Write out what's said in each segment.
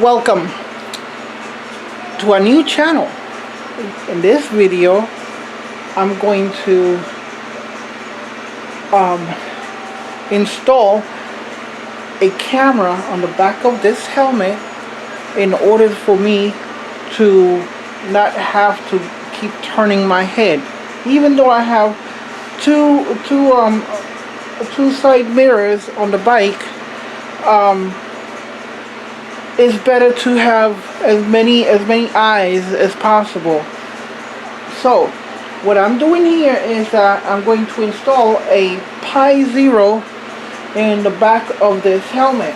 Welcome to a new channel. In this video I'm going to install a camera on the back of this helmet in order for me to not have to keep turning my head. Even though I have two side mirrors on the bike, it's better to have as many eyes as possible. So what I'm doing here is that I'm going to install a Pi Zero in the back of this helmet.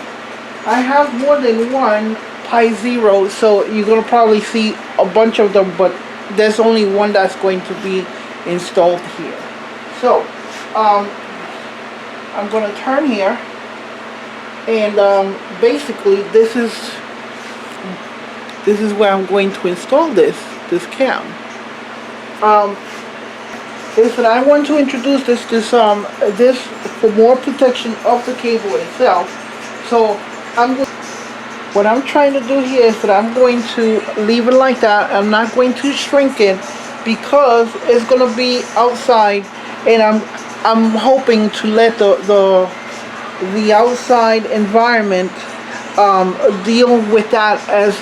I have more than one Pi Zero, so you're going to probably see a bunch of them, but there's only one that's going to be installed here. So I'm going to turn here, and basically this is where I'm going to install this cam. Is that I want to introduce this for more protection of the cable itself. So what I'm trying to do here is that I'm going to leave it like that. I'm not going to shrink it because it's going to be outside, and I'm hoping to let the outside environment deal with that as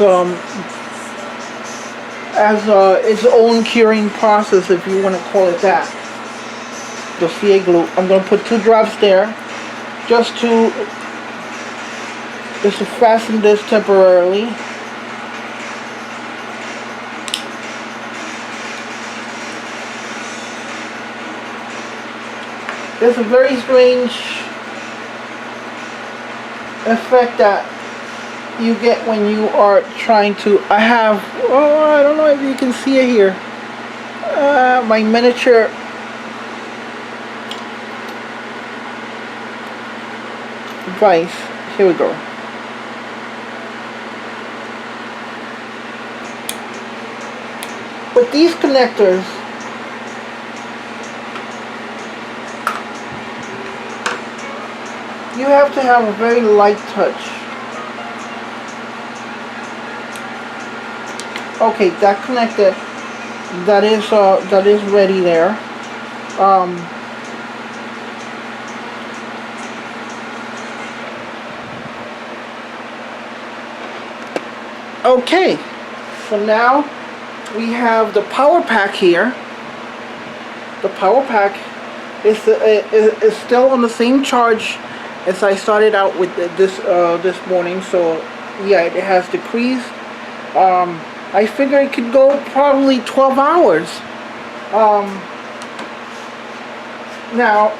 its own curing process, if you want to call it that. The CA glue. I'm going to put 2 drops there just to fasten this temporarily. There's a very strange effect that you get when you are trying to. I don't know if you can see it here. My miniature vise. Here we go. With these connectors, you have to have a very light touch. Okay, that connected. That is ready there. Okay, so now we have the power pack here. The power pack is still on the same charge as I started out with this morning. So yeah, it has decreased. I figure it could go probably 12 hours. Now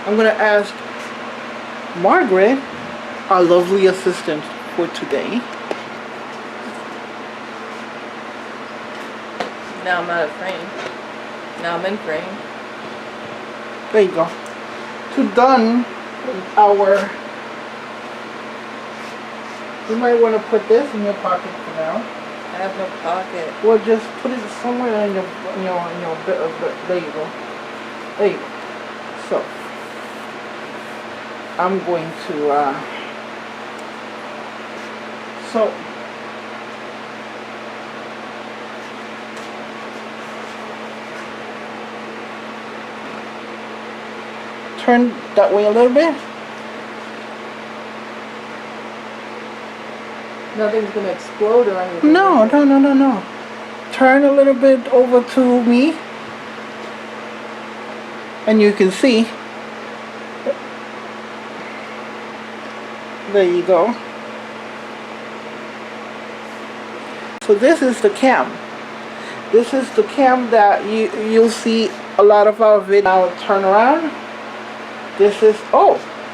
I'm gonna ask Margret, our lovely assistant for today. Now I'm out of frame. Now I'm in frame. There you go. To done our. You might want to put this in your pocket for now. I have no pocket. Well, just put it somewhere in your there you go. There you go. So I'm going to turn that way a little bit. Nothing's gonna explode or anything. No. Turn a little bit over to me, and you can see. There you go. So this is the cam. This is the cam that you'll see a lot of our videos. Now turn around. This is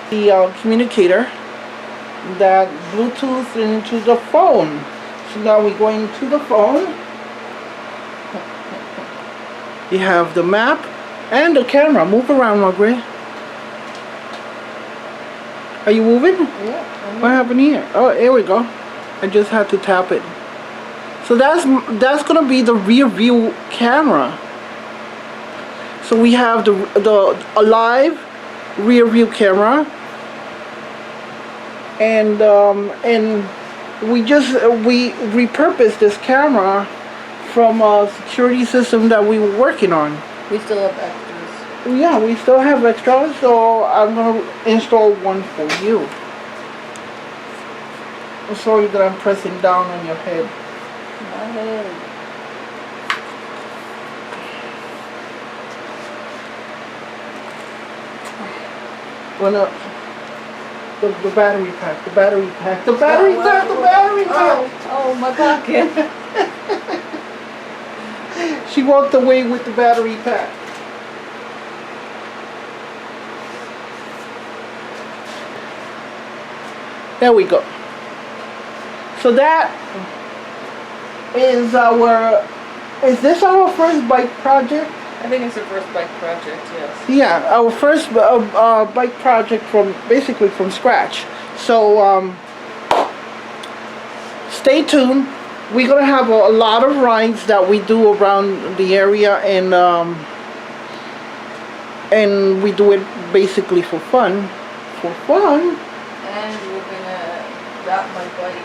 the communicator that Bluetooth into the phone. So now we're going to the phone. You have the map and the camera. Move around, Margret. Are you moving? Yeah. What happened here? Oh, here we go. I just had to tap it. So that's gonna be the rear view camera. So we have a live rear view camera, and we repurposed this camera from a security system that we were working on. We still have extras. Yeah, we still have extras, so I'm gonna install one for you. I'm sorry that I'm pressing down on your head. My head. Well, no, the battery pack, the battery pack, the battery pack, the battery pack. Oh, my pocket. She walked away with the battery pack. There we go. So that is is this our first bike project? I think it's the first bike project, yes. Yeah, our first bike project basically from scratch. So stay tuned. We're gonna have a lot of rides that we do around the area, and we do it basically for fun. And we're gonna wrap my bike.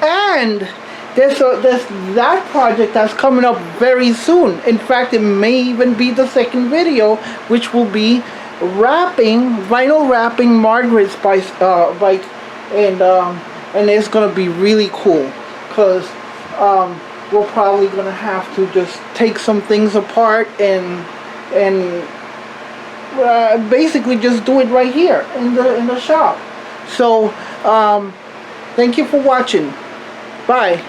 And there's that project that's coming up very soon. In fact, it may even be the second video, which will be vinyl wrapping Margret's bike, and it's gonna be really cool, because we're probably gonna have to just take some things apart and basically just do it right here in the shop. So thank you for watching. Bye.